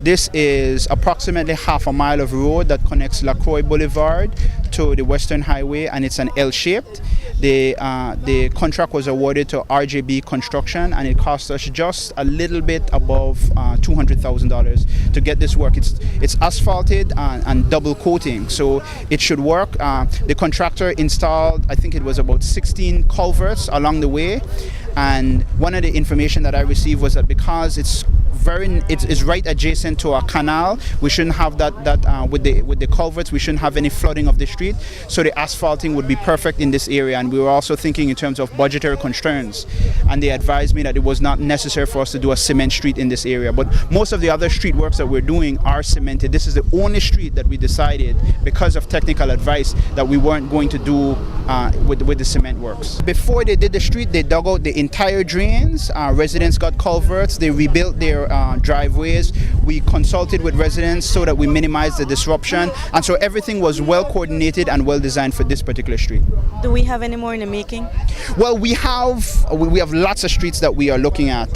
This is approximately half a mile of road that connects LaCroix Boulevard to the Western Highway, and it's an L-shaped. The contract was awarded to RJB Construction, and it cost us just a little bit above $200,000 to get this work. It's asphalted and double coating, so it should work. The contractor installed, I think it was about 16 culverts along the way, and one of the information that I received was that because it's right adjacent to a canal, we shouldn't have that with the culverts, we shouldn't have any flooding of the street, so the asphalting would be perfect in this area. And we were also thinking in terms of budgetary constraints, and they advised me that it was not necessary for us to do a cement street in this area, but most of the other street works that we're doing are cemented. This is the only street that we decided, because of technical advice, that we weren't going to do with the cement works. Before they did the street, they dug out the entire drains. Residents got culverts, they rebuilt their driveways. We consulted with residents so that we minimized the disruption, and so everything was well coordinated and well designed for this particular street. Do we have any more in the making? Well, we have lots of streets that we are looking at.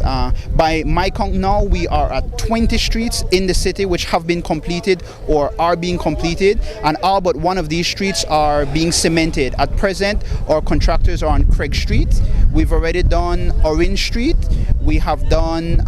By my count now, we are at 20 streets in the city which have been completed or are being completed, and all but one of these streets are being cemented. At present, our contractors are on Craig Street. We've already done Orange Street. We have done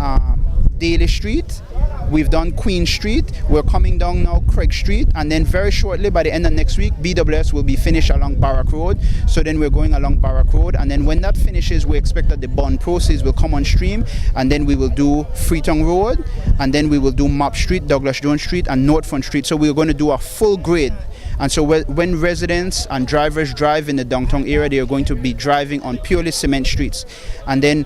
Daly Street. We've done Queen Street. We're coming down now Craig Street, and then very shortly, by the end of next week, BWS will be finished along Barrack Road. So then we're going along Barrack Road, and then when that finishes, we expect that the bond proceeds will come on stream, and then we will do Freetown Road, and then we will do Mop Street, Douglas Jones Street, and Northfront Street. So we're going to do a full grid. And so when residents and drivers drive in the downtown area, they are going to be driving on purely cement streets. And then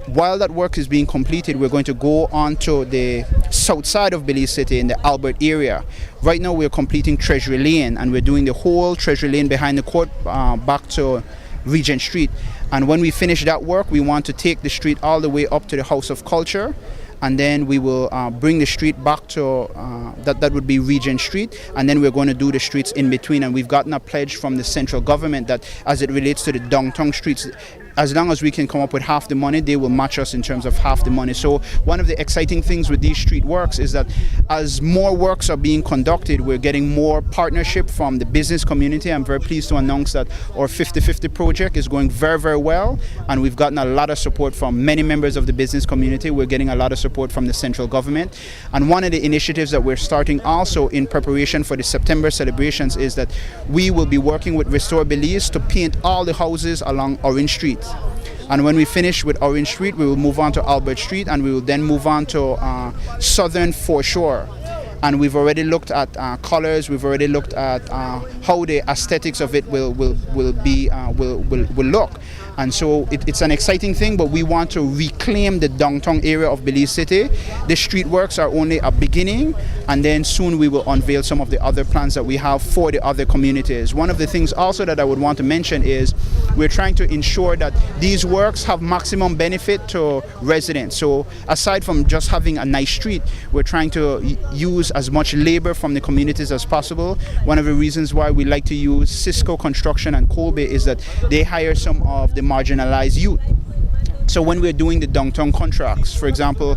while that work is being completed, we're going to go on to the south side of Belize City in the Albert area. Right now we're completing Treasury Lane, and we're doing the whole Treasury Lane behind the court back to Regent Street. And when we finish that work, we want to take the street all the way up to the House of Culture, and then we will bring the street back to that would be Regent Street, and then we're going to do the streets in between. And we've gotten a pledge from the central government that as it relates to the downtown streets, as long as we can come up with half the money, they will match us in terms of half the money. So one of the exciting things with these street works is that as more works are being conducted, we're getting more partnership from the business community. I'm very pleased to announce that our 50/50 project is going very, very well, and we've gotten a lot of support from many members of the business community. We're getting a lot of support from the central government. And one of the initiatives that we're starting also in preparation for the September celebrations is that we will be working with Restore Belize to paint all the houses along Orange Street. And when we finish with Orange Street, we will move on to Albert Street, and we will then move on to Southern Foreshore. And we've already looked at colors. We've already looked at how the aesthetics of it will look. And so it's an exciting thing, but we want to reclaim the downtown area of Belize City. The street works are only a beginning, and then soon we will unveil some of the other plans that we have for the other communities. One of the things also that I would want to mention is we're trying to ensure that these works have maximum benefit to residents. So aside from just having a nice street, we're trying to use as much labor from the communities as possible. One of the reasons why we like to use Cisco Construction and Colby is that they hire some of the marginalized youth. So when we're doing the downtown contracts, for example,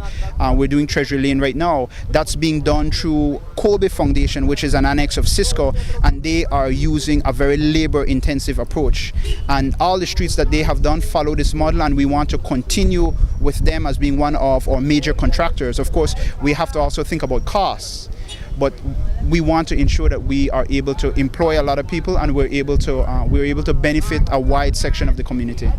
we're doing Treasury Lane right now, that's being done through Colby Foundation, which is an annex of Cisco, and they are using a very labor-intensive approach. And all the streets that they have done follow this model, and we want to continue with them as being one of our major contractors. Of course, we have to also think about costs, but we want to ensure that we are able to employ a lot of people, and we're able to benefit a wide section of the community.